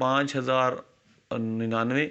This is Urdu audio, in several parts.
5099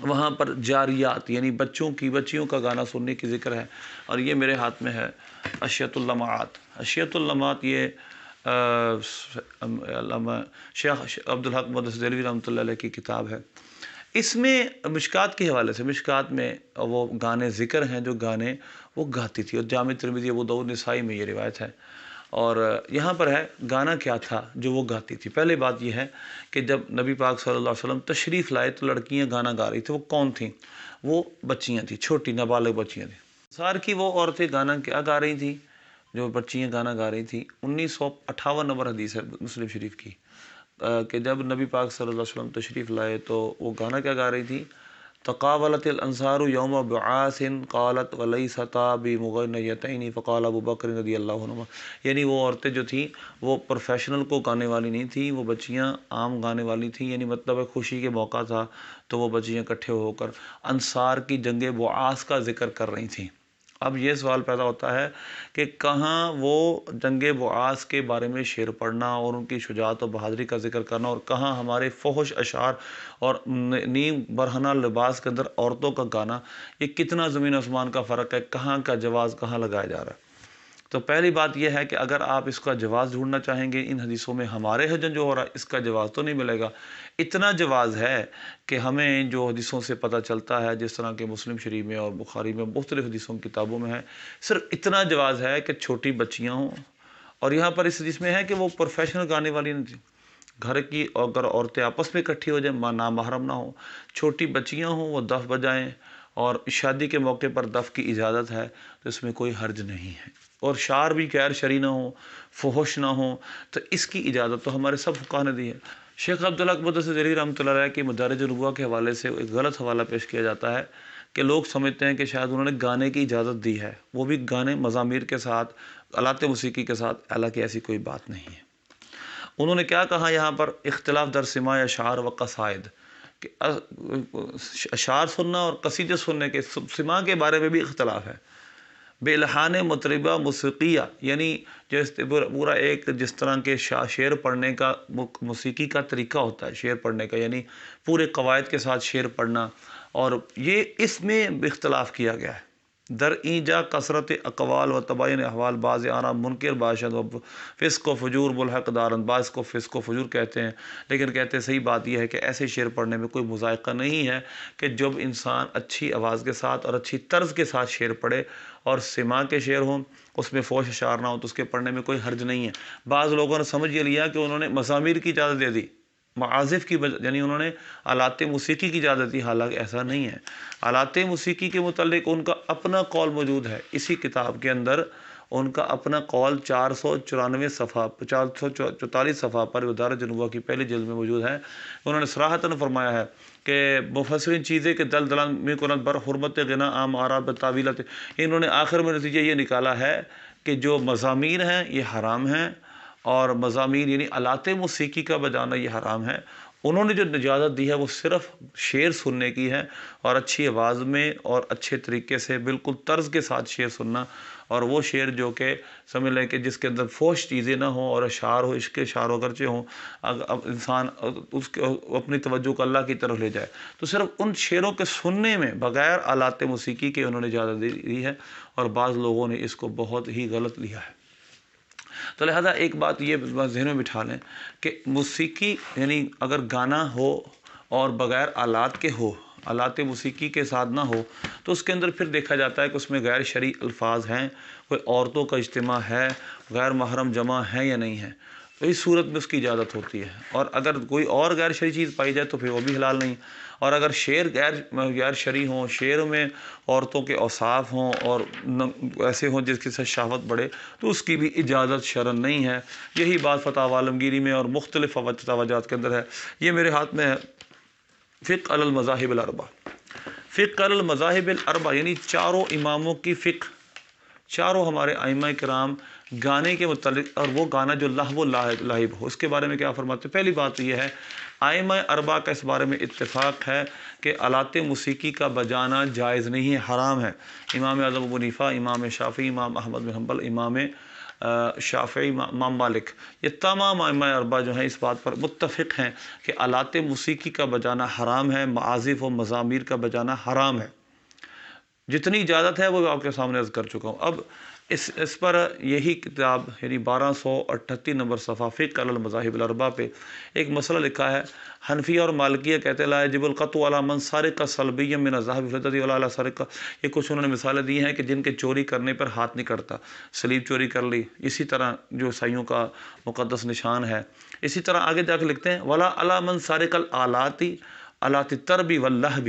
وہاں پر جاریات یعنی بچیوں کا گانا سننے کی ذکر ہے۔ اور یہ میرے ہاتھ میں ہے اشیۃ اللمعات۔ اشیۃ اللمعات یہ علامہ شیخ عبدالحق مدثر دہلوی رحمۃ اللہ علیہ کی کتاب ہے۔ اس میں مشکات کے حوالے سے، مشکات میں وہ گانے ذکر ہیں جو گانے وہ گاتی تھی، اور جامع ترمذی ابو داؤد نسائی میں یہ روایت ہے۔ اور یہاں پر ہے گانا کیا تھا جو وہ گاتی تھی۔ پہلے بات یہ ہے کہ جب نبی پاک صلی اللہ علیہ وسلم تشریف لائے تو لڑکیاں گانا گا رہی تھیں۔ وہ کون تھیں؟ وہ بچیاں تھیں، چھوٹی نابالغ بچیاں تھیں۔ انصار کی وہ عورتیں گانا کیا گا رہی تھیں جو بچیاں گانا گا رہی تھیں؟ 1958 نمبر حدیث ہے مسلم شریف کی، کہ جب نبی پاک صلی اللہ علیہ وسلم تشریف لائے تو وہ گانا کیا گا رہی تھی؟ تقابلت الانصار یوم بعاث قالت ولیستا بمغنیتین فقال ابو بکر رضی اللہ عنہ، یعنی وہ عورتیں جو تھیں وہ پروفیشنل کو گانے والی نہیں تھیں، وہ بچیاں عام گانے والی تھیں، یعنی مطلب ہے خوشی کے موقع تھا تو وہ بچیاں اکٹھے ہو کر انصار کی جنگ بعاث کا ذکر کر رہی تھیں۔ اب یہ سوال پیدا ہوتا ہے کہ کہاں وہ جنگ بعاث کے بارے میں شعر پڑھنا اور ان کی شجاعت و بہادری کا ذکر کرنا، اور کہاں ہمارے فحش اشعار اور نیم برہنہ لباس کے اندر عورتوں کا گانا، یہ کتنا زمین آسمان کا فرق ہے، کہاں کا جواز کہاں لگایا جا رہا ہے۔ تو پہلی بات یہ ہے کہ اگر آپ اس کا جواز ڈھونڈنا چاہیں گے ان حدیثوں میں، ہمارے ہاں جو ہو رہا ہے اس کا جواز تو نہیں ملے گا۔ اتنا جواز ہے کہ ہمیں جو حدیثوں سے پتہ چلتا ہے، جس طرح کہ مسلم شریف میں اور بخاری میں مختلف حدیثوں کی کتابوں میں ہے، صرف اتنا جواز ہے کہ چھوٹی بچیاں ہوں، اور یہاں پر اس حدیث میں ہے کہ وہ پروفیشنل گانے والی نہیں تھی، گھر کی اگر عورتیں آپس میں اکٹھی ہو جائیں، نامحرم نہ ہوں، چھوٹی بچیاں ہوں، وہ دف بجائیں، اور شادی کے موقع پر دف کی اجازت ہے تو اس میں کوئی حرج نہیں ہے، اور شعر بھی غیر شرعی نہ ہوں، فحش نہ ہوں، تو اس کی اجازت تو ہمارے سب فقہا نے دی ہے۔ شیخ عبدالحق مدثر دہلوی رحمۃ اللہ علیہ کی مدارج النبوہ کے حوالے سے ایک غلط حوالہ پیش کیا جاتا ہے کہ لوگ سمجھتے ہیں کہ شاید انہوں نے گانے کی اجازت دی ہے، وہ بھی گانے مزامیر کے ساتھ، آلات موسیقی کے ساتھ، حالانکہ ایسی کوئی بات نہیں ہے۔ انہوں نے کیا کہا یہاں پر؟ اختلاف در سماع اشعار و قصائد، کہ اشعار سننا اور قصیدے سننے کے سماع کے بارے میں بھی اختلاف ہے۔ بے الحان مطربہ موسیقیہ، یعنی پورا ایک جس طرح کے شعر پڑھنے کا موسیقی کا طریقہ ہوتا ہے، شعر پڑھنے کا یعنی پورے قواعد کے ساتھ شعر پڑھنا، اور یہ اس میں اختلاف کیا گیا ہے۔ در اینجا کثرت اقوال و تباین احوال، بعض آرا منکر باشد و فسق و فجور ملحق دارند، بعض کو فسق و فجور کہتے ہیں، لیکن کہتے ہیں صحیح بات یہ ہے کہ ایسے شعر پڑھنے میں کوئی مذائقہ نہیں ہے کہ جب انسان اچھی آواز کے ساتھ اور اچھی طرز کے ساتھ شعر پڑھے، اور سماع کے شعر ہوں اس میں فحش اشعار نہ ہوں تو اس کے پڑھنے میں کوئی حرج نہیں ہے۔ بعض لوگوں نے سمجھ یہ لیا کہ انہوں نے مزامیر کی اجازت دے دی، معازف کی یعنی انہوں نے آلات موسیقی کی اجازت دی، حالانکہ ایسا نہیں ہے۔ آلات موسیقی کے متعلق ان کا اپنا قول موجود ہے، اسی کتاب کے اندر ان کا اپنا قول 494 صفحہ 444 صفحہ پر مدارج النبوہ کی پہلی جلد میں موجود ہے۔ انہوں نے صراحتاً فرمایا ہے کہ مفسرین چیزیں کہ دل دلان میں کنت بر حرمت غنا عام آراب تعویلت، انہوں نے آخر میں نتیجہ یہ نکالا ہے کہ جو مزامیر ہیں یہ حرام ہیں، اور مزامیر یعنی آلات موسیقی کا بجانا یہ حرام ہے۔ انہوں نے جو اجازت دی ہے وہ صرف شعر سننے کی ہے، اور اچھی آواز میں اور اچھے طریقے سے بالکل طرز کے ساتھ شعر سننا، اور وہ شعر جو کہ سمجھ لیں کہ جس کے اندر فحش چیزیں نہ ہوں اور اشعار ہو، عشق اشعار اگرچہ ہوں، انسان اس کے اپنی توجہ کو اللہ کی طرف لے جائے، تو صرف ان شعروں کے سننے میں بغیر آلات موسیقی کے انہوں نے اجازت دی ہے، اور بعض لوگوں نے اس کو بہت ہی غلط لیا ہے۔ تو لہذا ایک بات یہ ذہن میں بٹھا لیں کہ موسیقی یعنی اگر گانا ہو اور بغیر آلات کے ہو، آلات موسیقی کے ساتھ نہ ہو، تو اس کے اندر پھر دیکھا جاتا ہے کہ اس میں غیر شرعی الفاظ ہیں، کوئی عورتوں کا اجتماع ہے، غیر محرم جمع ہے یا نہیں ہے، تو اس صورت میں اس کی اجازت ہوتی ہے۔ اور اگر کوئی اور غیر شرعی چیز پائی جائے تو پھر وہ بھی حلال نہیں۔ اور اگر شعر غیر شرعی ہوں، شعر میں عورتوں کے اوصاف ہوں اور ایسے ہوں جس کے ساتھ شہوت بڑھے، تو اس کی بھی اجازت شرعاً نہیں ہے۔ یہی بات فتاوی عالمگیری میں اور مختلف توجہات کے اندر ہے۔ یہ میرے ہاتھ میں ہے فقہ علی المذاہب الاربع، فقہ علی المذاہب الاربع یعنی چاروں اماموں کی فقہ، چاروں ہمارے ائمہ کرام گانے کے متعلق، اور وہ گانا جو لہو و لعب ہو، اس کے بارے میں کیا فرماتے ہیں؟ پہلی بات یہ ہے ائمہ اربعہ کا اس بارے میں اتفاق ہے کہ آلات موسیقی کا بجانا جائز نہیں ہے، حرام ہے۔ امام اعظم ابو حنیفہ، امام شافعی، امام احمد بن حنبل، امام شافعی، امام مالک، یہ تمام ائمہ اربعہ جو ہیں اس بات پر متفق ہیں کہ آلات موسیقی کا بجانا حرام ہے، معازف و مزامیر کا بجانا حرام ہے۔ جتنی اجازت ہے وہ آپ کے سامنے عرض کر چکا ہوں۔ اب اس پر یہی کتاب یعنی 1238 نمبر صفحہ فقہ علی المذاہب الاربعہ پہ ایک مسئلہ لکھا ہے۔ حنفیہ اور مالکیہ کہتے ہیں لا یجب القطع علی من سرق سلبیا من الذهب والفضة ولا علی سرق، یہ کچھ انہوں نے مثالیں دی ہیں کہ جن کے چوری کرنے پر ہاتھ نہیں کٹتا، سلیب چوری کر لی، اسی طرح جو عیسائیوں کا مقدس نشان ہے۔ اسی طرح آگے جا کے لکھتے ہیں ولا علی من سرق الآلات آلات الطرب واللهب،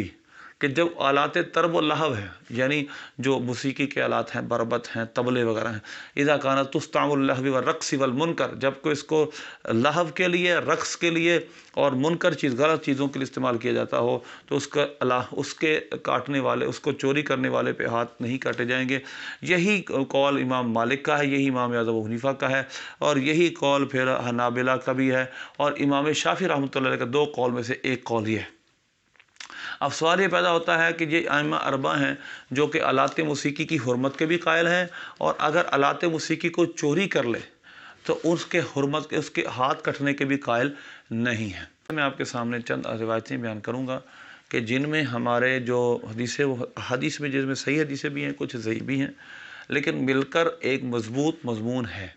کہ جب آلات طرب و لہو ہیں یعنی جو موسیقی کے آلات ہیں، بربت ہیں، طبلے وغیرہ ہیں، اذا کانت تستعمل اللہو والرقص والمنکر، جب کہ اس کو لہو کے لیے، رقص کے لیے اور منکر چیز، غلط چیزوں کے لیے استعمال کیا جاتا ہو تو اس کے کاٹنے والے، اس کو چوری کرنے والے پہ ہاتھ نہیں کاٹے جائیں گے۔ یہی قول امام مالک کا ہے، یہی امام اعظم ابو حنیفہ کا ہے، اور یہی قول پھر حنابلہ کا بھی ہے، اور امام شافعی رحمۃ اللہ علیہ کا 2 قول میں سے ایک قول یہ ہے۔ اب سوال یہ پیدا ہوتا ہے کہ یہ ائمہ اربعہ ہیں جو کہ آلات موسیقی کی حرمت کے بھی قائل ہیں، اور اگر آلات موسیقی کو چوری کر لے تو اس کے حرمت کے، اس کے ہاتھ کٹنے کے بھی قائل نہیں ہیں۔ میں آپ کے سامنے چند روایتیں بیان کروں گا کہ جن میں ہمارے جو حدیث میں جس میں صحیح حدیثیں بھی ہیں، کچھ ضعیف بھی ہیں، لیکن مل کر ایک مضبوط مضمون ہے۔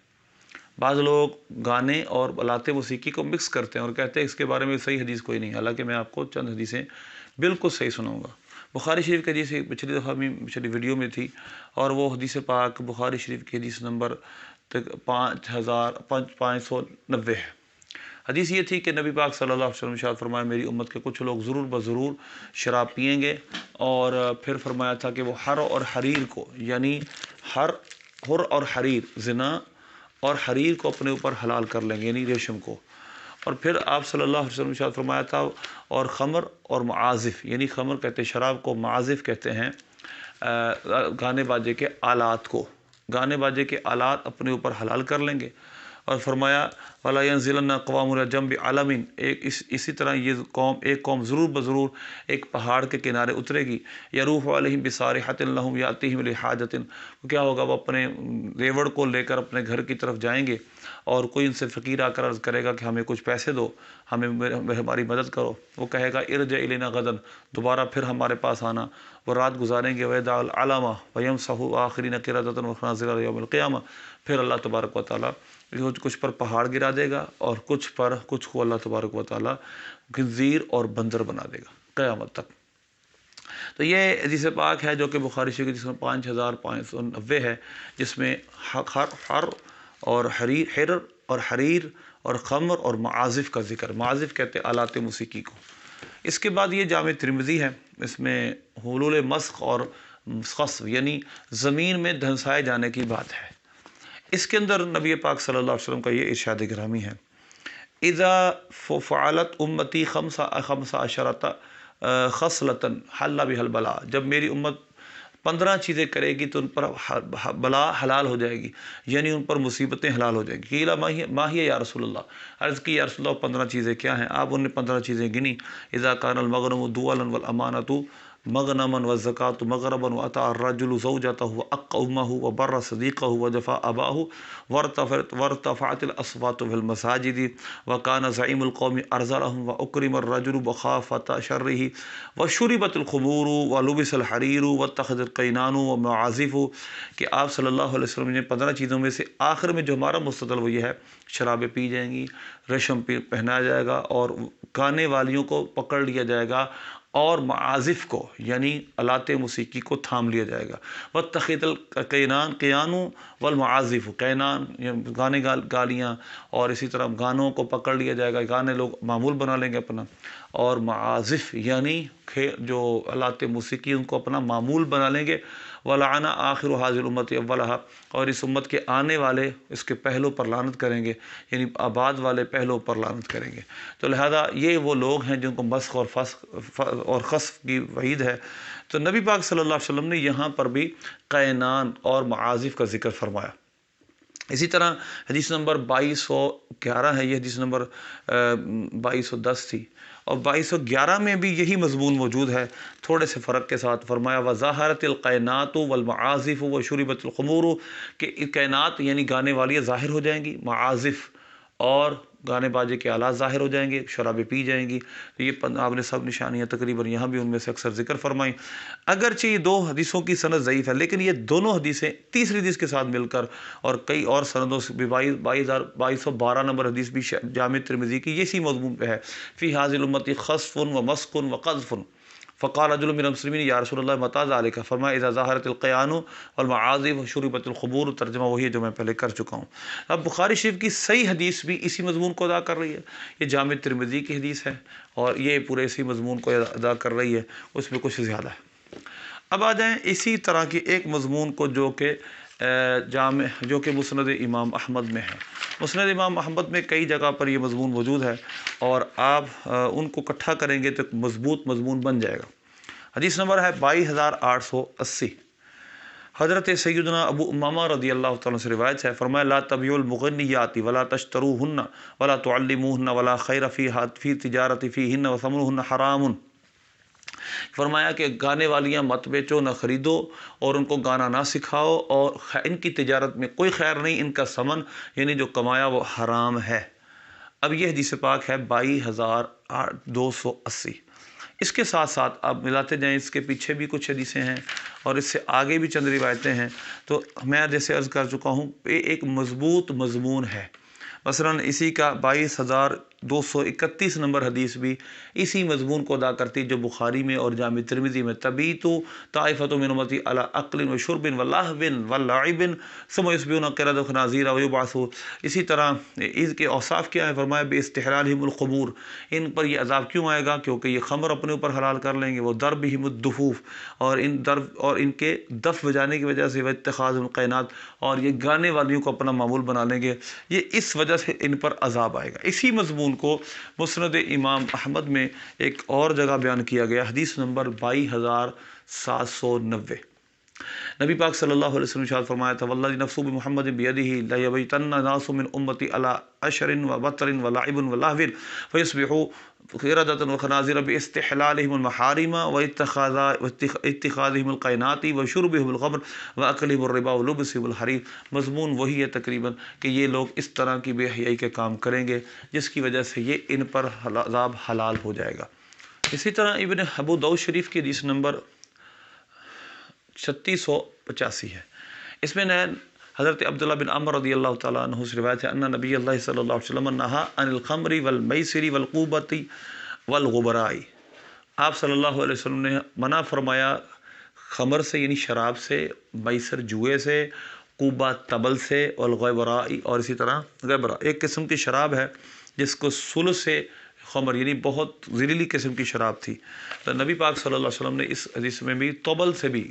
بعض لوگ گانے اور آلات موسیقی کو مکس کرتے ہیں اور کہتے ہیں اس کے بارے میں صحیح حدیث کوئی نہیں، حالانکہ میں آپ کو چند حدیثیں بالکل صحیح سناؤں گا۔ بخاری شریف کی حدیث پچھلی دفعہ بھی پچھلی ویڈیو میں تھی، اور وہ حدیث پاک بخاری شریف کی حدیث نمبر 5590 ہے۔ حدیث یہ تھی کہ نبی پاک صلی اللہ علیہ وسلم ارشاد فرمایا میری امت کے کچھ لوگ ضرور بضرور شراب پئیں گے، اور پھر فرمایا تھا کہ وہ حر اور حریر کو، یعنی حر اور حریر، زنا اور حریر کو اپنے اوپر حلال کر لیں گے، یعنی ریشم کو۔ اور پھر آپ صلی اللہ علیہ وسلم ارشاد فرمایا تھا اور خمر اور معازف، یعنی خمر کہتے ہیں شراب کو، معازف کہتے ہیں گانے باجے کے آلات کو، گانے باجے کے آلات اپنے اوپر حلال کر لیں گے۔ اور فرمایا وَلَا يَنزِلَنَّ أَقْوَامٌ إِلَىٰ جَنبِ عَلَمٍ، اسی طرح یہ ایک قوم ضرور بضرور ایک پہاڑ کے کنارے اترے گی، یروح علیہم بصارحۃ لہم یاتیہم لحاجۃ، کیا ہوگا، وہ اپنے ریوڑ کو لے کر اپنے گھر کی طرف جائیں گے، اور کوئی ان سے فقیر آ کر عرض کرے گا کہ ہمیں کچھ پیسے دو، ہماری مدد کرو، وہ کہے گا ارجع الینا غدا، دوبارہ پھر ہمارے پاس آنا، وہ رات گزاریں گے، ویدع العلامہ ویمسح آخرین قردۃ وخنازر یوم القیامہ، پھر اللہ تبارک و تعالیٰ کچھ پر پہاڑ گرا دے گا اور کچھ کو اللہ تبارک و تعالیٰ خنزیر اور بندر بنا دے گا قیامت تک۔ تو یہ حدیث پاک ہے جو کہ بخاری شریف جس میں 5590 ہے، جس میں حر اور حریر اور خمر اور معازف کا ذکر، معازف کہتے ہیں آلات موسیقی کو۔ اس کے بعد یہ جامع ترمذی ہے، اس میں حلول مسخ اور خسف یعنی زمین میں دھنسائے جانے کی بات ہے۔ اس کے اندر نبی پاک صلی اللہ علیہ وسلم کا یہ ارشاد گرامی ہے اذا فعلت امتی خمس عشرۃ خصلۃ حل بها البلاء، جب میری امت 15 چیزیں کرے گی تو ان پر بلا حلال ہو جائے گی، یعنی ان پر مصیبتیں حلال ہو جائیں گی۔ قیل ما ہی یا رسول اللہ، عرض کی یا رسول اللہ 15 چیزیں کیا ہیں؟ آپ انہیں 15 چیزیں گنی، اذا کان المغنم دولا والامانۃ مغنما والزکاة مغربا واطاع الرجل زوجته واق امه وبر صديقه وجفا اباه وارتفعت الاصوات في المساجد وكان زعيم القوم ارذلهم واكرم الرجل مخافة شره وشربت الخمور ولبس الحرير واتخذ القينان ومعازف، کہ آپ صلی اللہ علیہ وسلم نے 15 چیزوں میں سے آخر میں جو ہمارا مستدل وہ یہ ہے، شرابیں پی جائیں گی، ریشم پہنایا جائے گا، اور گانے والیوں کو پکڑ لیا جائے گا، اور معازف کو یعنی آلات موسیقی کو تھام لیا جائے گا۔ واتخذ القینان والمعازف، قینان گانے گالیاں، اور اسی طرح گانوں کو پکڑ لیا جائے گا، گانے لوگ معمول بنا لیں گے اپنا، اور معازف یعنی جو آلات موسیقی ان کو اپنا معمول بنا لیں گے۔ وَلَعَنَ آخِرُ هَذِهِ الْأُمَّةِ أَوَّلَهَا، اور اس امت کے آنے والے اس کے پہلوں پر لعنت کریں گے، یعنی آباد والے پہلوں پر لعنت کریں گے۔ تو لہذا یہ وہ لوگ ہیں جن کو مسخ اور خسف کی وعید ہے۔ تو نبی پاک صلی اللہ علیہ وسلم نے یہاں پر بھی قینان اور معازف کا ذکر فرمایا۔ اسی طرح حدیث نمبر 2211 ہے، یہ حدیث نمبر 2210 تھی، اور 2211 میں بھی یہی مضمون موجود ہے، تھوڑے سے فرق کے ساتھ۔ فرمایا وَظَاهَرَتِ الْقَيْنَاتُ وَالْمَعَازِفُ وَشُرِبَتِ الْخُمُورُ، کہ کائنات یعنی گانے والیاں ظاہر ہو جائیں گی، معازف اور گانے باجے کے آلات ظاہر ہو جائیں گے، شرابیں پی جائیں گی۔ تو یہ آپ نے سب نشانیاں تقریباً یہاں بھی ان میں سے اکثر ذکر فرمائیں۔ اگرچہ یہ 2 حدیثوں کی سند ضعیف ہے، لیکن یہ دونوں حدیثیں تیسری حدیث کے ساتھ مل کر اور کئی اور سندوں سے بھی 2212 نمبر حدیث بھی جامع ترمذی کی اسی مضمون پہ ہے، فی حاذ الامت خصف و مسک و قذف، فقال رجل من المسلمین یا رسول اللہ متی ذلک، فرمایا اذا ظہرت القیان والمعازف وشربت الخمور، ترجمہ وہی ہے جو میں پہلے کر چکا ہوں۔ اب بخاری شریف کی صحیح حدیث بھی اسی مضمون کو ادا کر رہی ہے، یہ جامع ترمذی کی حدیث ہے اور یہ پورے اسی مضمون کو ادا کر رہی ہے، اس میں کچھ زیادہ ہے۔ اب آ جائیں اسی طرح کی ایک مضمون کو جو کہ مسند امام احمد میں ہے۔ مسند امام احمد میں کئی جگہ پر یہ مضمون موجود ہے اور آپ ان کو اکٹھا کریں گے تو ایک مضبوط مضمون بن جائے گا۔ حدیث نمبر ہے 22880، حضرت سیدنا ابو امامہ رضی اللہ تعالیٰ سے روایت ہے، فرمایا لا تبیعوا المغنیات ولا تشتروہن ولا تعلموہن ولا خیر فی تجارت فیہن وثمنہن حرام۔ فرمایا کہ گانے والیاں مت بیچو، نہ خریدو اور ان کو گانا نہ سکھاؤ، اور ان کی تجارت میں کوئی خیر نہیں، ان کا ثمن یعنی جو کمایا وہ حرام ہے۔ اب یہ حدیث پاک ہے 22280۔ اس کے ساتھ ساتھ آپ ملاتے جائیں، اس کے پیچھے بھی کچھ حدیثیں ہیں اور اس سے آگے بھی چند روایتیں ہیں، تو میں جیسے عرض کر چکا ہوں یہ ایک مضبوط مضمون ہے۔ مثلا اسی کا 22231 نمبر حدیث بھی اسی مضمون کو ادا کرتی جو بخاری میں اور جامع ترمذی میں، تبیت طائفۃ من امتی علی اکل و شرب و لہو و لعب ثم یصبحون قردۃ خنازیر ویبعثون۔ اسی طرح اس کے اوصاف کیا ہے؟ فرمایا باستحلالہم الخمور، ان پر یہ عذاب کیوں آئے گا؟ کیونکہ یہ خمر اپنے اوپر حلال کر لیں گے، وہ ضربہم الدفوف، اور ان کے دف بجانے کی وجہ سے، واتخاذہم القینات، اور یہ گانے والیوں کو اپنا معمول بنا لیں گے، یہ اس وجہ سے ان پر عذاب آئے گا۔ اسی مضمون کو مسند امام احمد میں ایک اور جگہ بیان کیا گیا، حدیث نمبر 22790۔ نبی پاک صلی اللہ علیہ وسلم ارشاد فرمایا تھا والذی نفس بمحمد بیدہ لیبیتن ناس من امتی علی عشر و بطر و لعب و لہو فیصبحوا قردۃ و خنازیر باستحلالہم المحارم و اتخاذہم القینات و شربہم الخمر و اکلہم الربا و لبسہم الحریر۔ مضمون وہی ہے تقریباً کہ یہ لوگ اس طرح کی بے حیائی کے کام کریں گے جس کی وجہ سے یہ ان پر عذاب حلال ہو جائے گا۔ اسی طرح ابن ابو داؤد شریف کی حدیث نمبر 3685 ہے، اس میں حضرت عبداللہ بن عمر رضی اللہ تعالیٰ عنہ سے روایت ہے ان نبی اللہ صلی اللہ علیہ وسلم نہا عن الخمر والمیسر والقوبۃ والغبراء، آپ صلی اللہ علیہ وسلم نے منع فرمایا خمر سے یعنی شراب سے، میسر جوئے سے، قوبہ طبل سے، والغبراء اور اسی طرح غبرہ ایک قسم کی شراب ہے جس کو سل سے خمر یعنی بہت زہریلی قسم کی شراب تھی، تو نبی پاک صلی اللہ علیہ وسلم نے اس حدیث میں بھی طبل سے بھی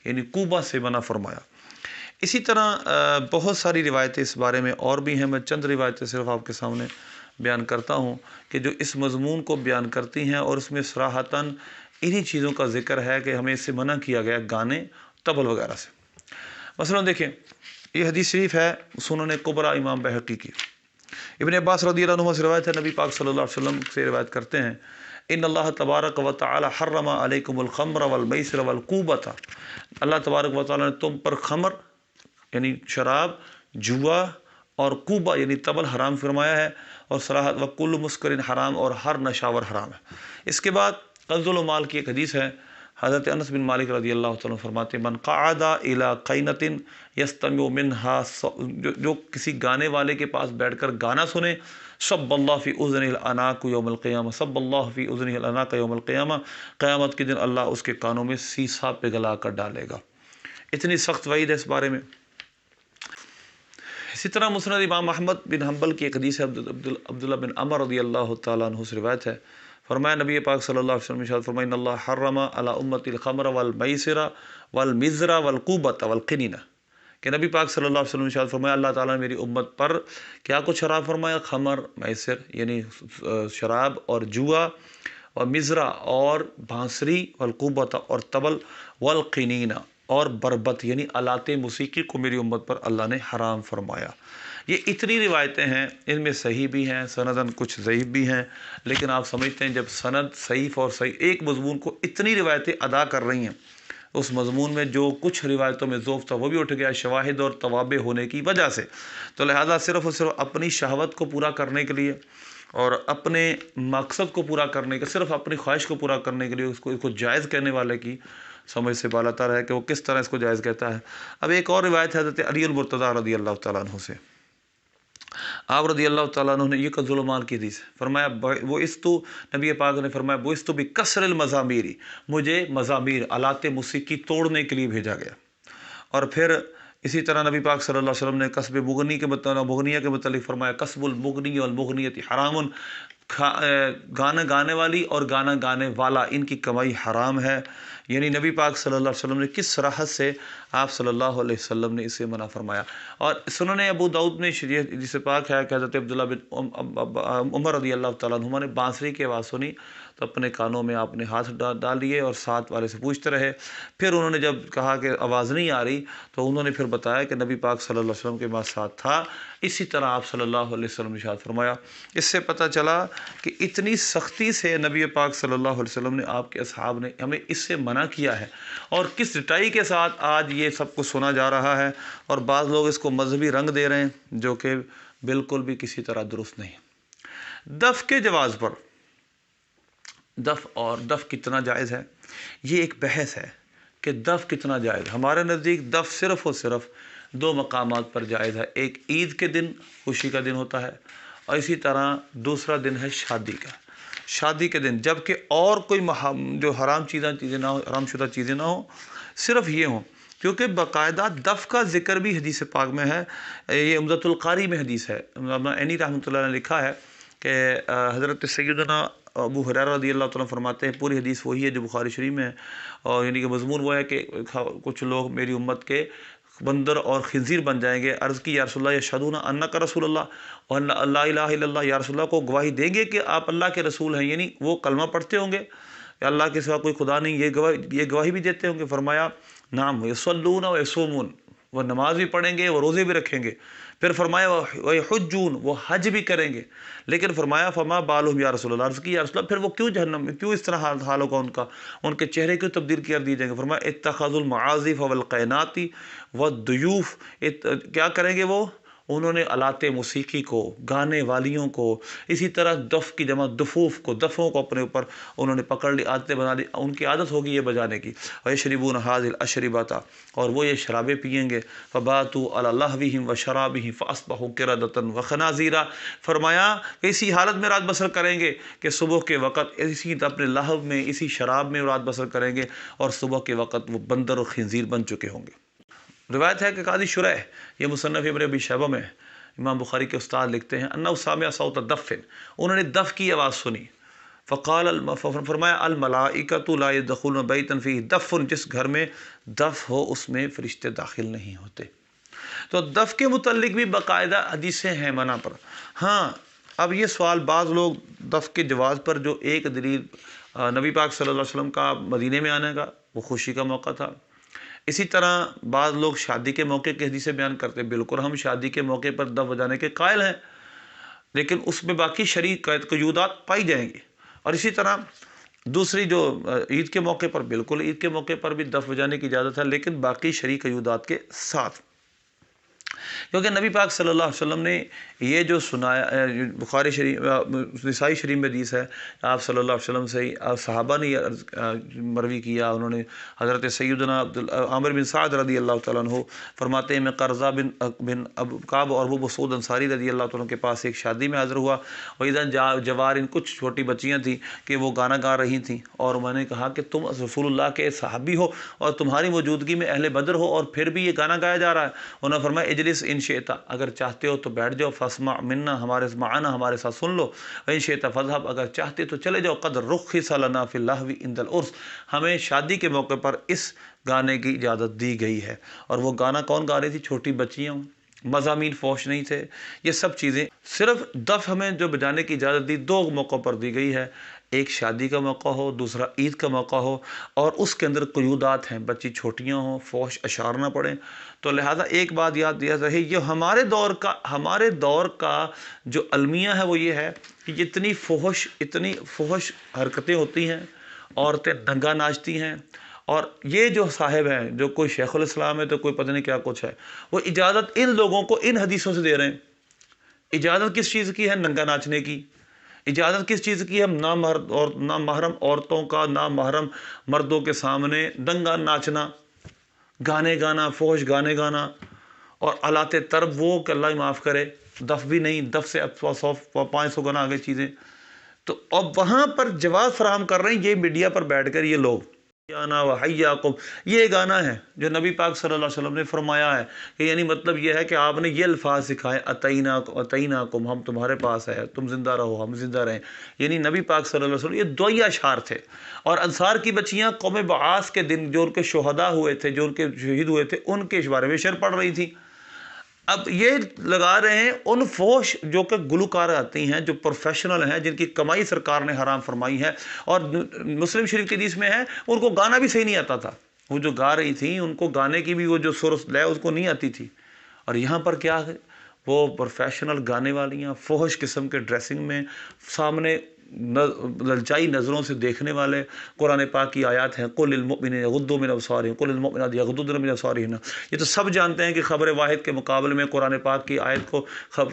یعنی قوبہ سے منع فرمایا۔ اسی طرح بہت ساری روایتیں اس بارے میں اور بھی ہیں، میں چند روایتیں صرف آپ کے سامنے بیان کرتا ہوں کہ جو اس مضمون کو بیان کرتی ہیں، اور اس میں صراحتاً انہی چیزوں کا ذکر ہے کہ ہمیں اس سے منع کیا گیا گانے طبل وغیرہ سے۔ مثلا دیکھیں یہ حدیث شریف ہے سنن کبریٰ امام بہقی کی، ابن عباس رضی اللہ عنہ سے روایت ہے، نبی پاک صلی اللہ علیہ وسلم سے روایت کرتے ہیں ان اللہ تبارک و تعالی حرم علیکم الخمر والمیسر والقوبۃ، اللہ تبارک و تعالی نے تم پر خمر یعنی شراب، جوا اور قوبہ یعنی طبل حرام فرمایا ہے، اور صراحت وکل مسکر حرام، اور ہر نشاور حرام ہے۔ اس کے بعد قبض المال کی ایک حدیث ہے، حضرت انس بن مالک رضی اللہ تعالیٰ فرماتے ہیں من قعد الی قینۃ یستمع منہا، جو کسی گانے والے کے پاس بیٹھ کر گانا سنے، صب اللہ فی اذنہ العناق یوم القیامہ، صب اللہ فی اذنہ العناق یوم القیامہ، قیامت کے دن اللہ اس کے کانوں میں سیسا پگھلا کر ڈالے گا۔ اتنی سخت وعید ہے اس بارے میں۔ اسی طرح مسند امام احمد بن حنبل کی ایک حدیث ہے، عبداللہ بن عمر رضی اللہ تعالیٰ عنہ سے روایت ہے، فرمایا نبی پاک صلی اللہ علیہ وسلم ارشاد فرمایا ان اللہ حرم علی امتی الخمر والمیسر والمزر والقوبۃ والقنینہ، کہ نبی پاک صلی اللہ علیہ وسلم ارشاد فرمایا اللہ تعالیٰ نے میری امت پر کیا کچھ حرام فرمایا؟ خمر، میسر یعنی شراب اور جوا، اور مزرہ اور بانسری، والقوبۃ اور طبل، والقنینہ اور بربت یعنی آلات موسیقی کو میری امت پر اللہ نے حرام فرمایا۔ یہ اتنی روایتیں ہیں، ان میں صحیح بھی ہیں سنداً، کچھ ضعیف بھی ہیں، لیکن آپ سمجھتے ہیں جب سند صحیح اور صحیح ایک مضمون کو اتنی روایتیں ادا کر رہی ہیں، اس مضمون میں جو کچھ روایتوں میں ضعف تھا وہ بھی اٹھ گیا شواہد اور توابع ہونے کی وجہ سے، تو لہٰذا صرف اور صرف اپنی شہوت کو پورا کرنے کے لیے اور اپنے مقصد کو پورا کرنے کے، صرف اپنی خواہش کو پورا کرنے کے لیے اس کو جائز کہنے والے کی سمجھ سے بالا تر ہے کہ وہ کس طرح اس کو جائز کہتا ہے۔ اب ایک اور روایت ہے حضرت علی المرتضیٰ رضی اللہ تعالیٰ عنہ سے، آپ رضی اللہ تعالیٰ عنہ نے یہ کنز الایمان کی حدیث فرمایا، وہ استو نبی پاک نے فرمایا وہ استو بکسر المزامیری، مجھے مزامیر آلات موسیقی توڑنے کے لیے بھیجا گیا۔ اور پھر اسی طرح نبی پاک صلی اللہ علیہ وسلم نے کسب مغنی کے مغنیہ کے متعلق فرمایا، کسب المغنی والمغنیۃ حرام، گانا گانے والی اور گانا گانے والا ان کی کمائی حرام ہے۔ یعنی نبی پاک صلی اللہ علیہ وسلم نے کس صراحت سے آپ صلی اللہ علیہ وسلم نے اسے منع فرمایا۔ اور سنن ابو داؤد میں جس پاک ہے کہ حضرت عبداللہ بن عمر رضی اللہ تعالیٰ عنہما نے بانسری کی آواز سنی تو اپنے کانوں میں آپ نے ہاتھ ڈال لیے اور ساتھ والے سے پوچھتے رہے، پھر انہوں نے جب کہا کہ آواز نہیں آ رہی تو انہوں نے پھر بتایا کہ نبی پاک صلی اللہ علیہ وسلم کے پاس ساتھ تھا۔ اسی طرح آپ صلی اللہ علیہ وسلم نے ارشاد فرمایا۔ اس سے پتہ چلا کہ اتنی سختی سے نبی پاک صلی اللہ علیہ وسلم نے، آپ کے اصحاب نے ہمیں اس سے منع کیا ہے، اور کس ڈٹائی کے ساتھ آج یہ سب کچھ سنا جا رہا ہے، اور بعض لوگ اس کو مذہبی رنگ دے رہے ہیں جو کہ بالکل بھی کسی طرح درست نہیں۔ دف کے جواز پر، دف اور دف کتنا جائز ہے، یہ ایک بحث ہے کہ دف کتنا جائز۔ ہمارے نزدیک دف صرف اور صرف دو مقامات پر جائز ہے، ایک عید کے دن خوشی کا دن ہوتا ہے، اور اسی طرح دوسرا دن ہے شادی کا، شادی کے دن، جبکہ اور کوئی جو حرام چیزیں نہ ہو، حرام شدہ چیزیں نہ ہوں، صرف یہ ہوں، کیونکہ باقاعدہ دف کا ذکر بھی حدیث پاک میں ہے۔ یہ عمدۃ القاری میں حدیث ہے، مولانا عینی رحمۃ اللہ نے لکھا ہے کہ حضرت سیدنا ابو ہریرہ رضی اللہ تعالیٰ فرماتے ہیں، پوری حدیث وہی ہے جو بخاری شریف میں ہے، اور یعنی کہ مضمون وہ ہے کہ کچھ لوگ میری امت کے بندر اور خنزیر بن جائیں گے۔ عرض کی یا رسول اللہ یشہدون انک رسول اللہ و ان لا الہ الا اللہ، یا رسول اللہ کو گواہی دیں گے کہ آپ اللہ کے رسول ہیں، یعنی وہ کلمہ پڑھتے ہوں گے کہ اللہ کے سوا کوئی خدا نہیں، یہ گواہی بھی دیتے ہوں گے؟ فرمایا نعم یصلون و یصومون، وہ نماز بھی پڑھیں گے، وہ روزے بھی رکھیں گے۔ پھر فرمایا وَيَحُجُّونَ، وہ حج بھی کریں گے۔ لیکن فرمایا فما بالہم یا رسول اللہ، عرض کی یا رسول اللہ پھر وہ کیوں جہنم میں، کیوں اس طرح حال ہوگا ان کا، ان کے چہرے کیوں تبدیل کر دیے جائیں گے؟ فرمایا اتخذوا المعازف والقینات والضیوف، کیا کریں گے وہ؟ انہوں نے آلات موسیقی کو، گانے والیوں کو، اسی طرح دف کی جمع دفوف کو، دفوں کو اپنے اوپر انہوں نے پکڑ لی، عادتیں بنا لی، ان کی عادت ہوگی یہ بجانے کی۔ وَيَشْرِبُونَ هَٰذِهِ الْأَشْرِبَةَ، اور وہ یہ شرابیں پیئیں گے۔ فَبَاتُوا عَلَىٰ لَهْوِهِمْ وَشَرَابِهِمْ فَأَصْبَحُوا قِرَدَةً وَخَنَازِيرَ، فرمایا کہ اسی حالت میں رات بسر کریں گے کہ صبح کے وقت اسی اپنے لہو میں، اسی شراب میں رات بسر کریں گے، اور صبح کے وقت وہ بندر اور خنزیر بن چکے ہوں گے۔ روایت ہے کہ قاضی شریح، یہ مصنف ابن ابی شیبہ میں امام بخاری کے استاد لکھتے ہیں، انہ سامع صوت دف، انہوں نے دف کی آواز سنی، فقال فرمایا الملائکۃ لا يدخلون بیتا فیہ دف، جس گھر میں دف ہو اس میں فرشتے داخل نہیں ہوتے۔ تو دف کے متعلق بھی باقاعدہ حدیثیں ہیں منع پر۔ ہاں اب یہ سوال، بعض لوگ دف کے جواز پر جو ایک دلیل نبی پاک صلی اللہ علیہ وسلم کا مدینے میں آنے کا، وہ خوشی کا موقع تھا۔ اسی طرح بعض لوگ شادی کے موقع کی حدیثیں بیان کرتے ہیں، بالکل ہم شادی کے موقع پر دف بجانے کے قائل ہیں، لیکن اس میں باقی شرعی قیودات پائی جائیں گی۔ اور اسی طرح دوسری جو عید کے موقع پر، بالکل عید کے موقع پر بھی دف بجانے کی اجازت ہے، لیکن باقی شرعی قیودات کے ساتھ، کیونکہ نبی پاک صلی اللہ علیہ وسلم نے یہ جو سنایا، بخاری شریف نسائی شریف میں حدیث ہے، آپ صلی اللہ علیہ وسلم سے صحابہ نے مروی کیا، انہوں نے حضرت سیدنا عامر بن سعد رضی اللہ تعالیٰ عنہ فرماتے ہیں، میں قرظہ بن کعب اور ابو مسعود انصاری رضی اللہ تعالیٰ عنہ کے پاس ایک شادی میں حاضر ہوا، وَإِذَا جَوَارٍ، کچھ چھوٹی بچیاں تھیں کہ وہ گانا گا رہی تھیں، اور میں نے کہا کہ تم رسول اللہ کے صحابی ہو اور تمہاری موجودگی میں اہل بدر ہو اور پھر بھی یہ گانا گایا جا رہا ہے۔ انہوں نے فرمایا اجلس ان شئت، اگر چاہتے ہو تو بیٹھ جاؤ، فاسمع منا، ہمارے ساتھ سن لو، وان شئت فاذهب، اگر چاہتے تو چلے جاؤ، قد رخص لنا فی اللہو عند العرس، ہمیں شادی کے موقع پر اس گانے کی اجازت دی گئی ہے۔ اور وہ گانا کون گا رہی تھی؟ چھوٹی بچیاں، مضامین فوش نہیں تھے، یہ سب چیزیں۔ صرف دف ہمیں جو بجانے کی اجازت دی دو موقعوں پر دی گئی ہے، ایک شادی کا موقع ہو، دوسرا عید کا موقع ہو، اور اس کے اندر قیودات ہیں، بچی چھوٹیاں ہوں، فحش اشعار نہ پڑھیں۔ تو لہٰذا ایک بات یاد دیا رہے، یہ ہمارے دور کا جو المیہ ہے وہ یہ ہے کہ اتنی فحش حرکتیں ہوتی ہیں، عورتیں ننگا ناچتی ہیں، اور یہ جو صاحب ہیں، جو کوئی شیخ الاسلام ہے تو کوئی پتہ نہیں کیا کچھ ہے، وہ اجازت ان لوگوں کو ان حدیثوں سے دے رہے ہیں۔ اجازت کس چیز کی ہے؟ ننگا ناچنے کی۔ اجازت کس چیز کی ہے؟ نامحرم عورتوں کا، نامحرم مردوں کے سامنے ننگا ناچنا، گانے گانا، فحش گانے گانا، اور آلات طرب وہ کہ اللہ ہی معاف کرے، دف بھی نہیں، دف سے 500 گنا آگے چیزیں۔ تو اب وہاں پر جواز فراہم کر رہے ہیں یہ میڈیا پر بیٹھ کر یہ لوگ، حیانا و حیاکم، یہ گانا ہے جو نبی پاک صلی اللہ علیہ وسلم نے فرمایا ہے کہ یعنی مطلب یہ ہے کہ آپ نے یہ الفاظ سکھائے، اتیناکم، ہم تمہارے پاس ہے، تم زندہ رہو ہم زندہ رہیں، یعنی نبی پاک صلی اللہ علیہ وسلم یہ دعائیہ اشعار تھے۔ اور انصار کی بچیاں قوم بعاث کے دن جو ان کے شہداء ہوئے تھے، جو ان کے شہید ہوئے تھے، ان کے بارے میں شعر پڑھ رہی تھی۔ اب یہ لگا رہے ہیں ان فوش جو کہ گلوکار آتی ہیں، جو پروفیشنل ہیں، جن کی کمائی سرکار نے حرام فرمائی ہے، اور مسلم شریف کی حدیث میں ہے ان کو گانا بھی صحیح نہیں آتا تھا، وہ جو گا رہی تھیں ان کو گانے کی بھی وہ جو سر لے اس کو نہیں آتی تھی۔ اور یہاں پر کیا ہے، وہ پروفیشنل گانے والیاں فحش قسم کے ڈریسنگ میں، سامنے للچائی نظروں سے دیکھنے والے، قرآن پاک کی آیات ہیں، قُلِ لِلْمُؤْمِنِينَ يَغُضُّوا مِنْ أَبْصَارِهِمْ قُلِ لِلْمُؤْمِنَاتِ يَغْضُضْنَ مِنْ أَبْصَارِهِنَّ۔ یہ تو سب جانتے ہیں کہ خبر واحد کے مقابلے میں قرآن پاک کی آیت کو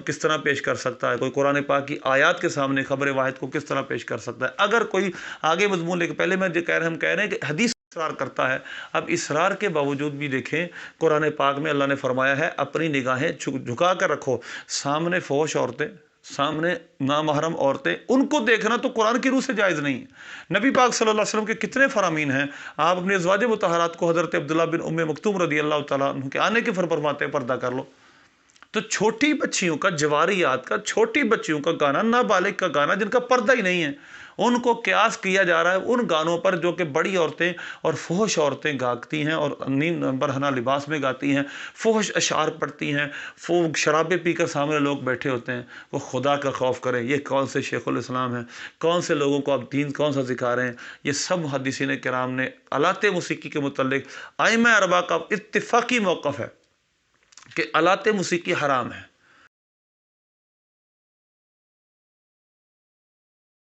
کس طرح پیش کر سکتا ہے، کوئی قرآن پاک کی آیات کے سامنے خبر واحد کو کس طرح پیش کر سکتا ہے۔ اگر کوئی آگے مضمون لے کے، پہلے ہم کہہ رہے ہیں کہ حدیث اصرار کرتا ہے، اب اصرار کے باوجود بھی دیکھیں قرآن پاک میں اللہ نے فرمایا ہے اپنی نگاہیں جھکا کر رکھو، سامنے فحش عورتیں، سامنے نامحرم عورتیں، ان کو دیکھنا تو قرآن کی روح سے جائز نہیں ہے۔ نبی پاک صلی اللہ علیہ وسلم کے کتنے فرامین ہیں، آپ اپنی ازواج مطہرات کو حضرت عبداللہ بن ام مکتوم رضی اللہ تعالیٰ عنہ کے آنے کے فرماتے ہیں پردہ کر لو۔ تو چھوٹی بچیوں کا، جواریات کا، چھوٹی بچیوں کا گانا، نابالغ کا گانا جن کا پردہ ہی نہیں ہے، ان کو قیاس کیا جا رہا ہے ان گانوں پر جو کہ بڑی عورتیں اور فحش عورتیں گاتی ہیں، اور نیم برہنہ لباس میں گاتی ہیں، فحش اشعار پڑھتی ہیں، شرابیں پی کر سامنے لوگ بیٹھے ہوتے ہیں۔ وہ خدا کا خوف کریں، یہ کون سے شیخ الاسلام ہیں، کون سے لوگوں کو آپ دین کون سا سکھا رہے ہیں؟ یہ سب محدثین کرام نے آلات موسیقی کے متعلق ائمہ اربعہ کا اتفاقی موقف ہے کہ آلات موسیقی حرام ہے۔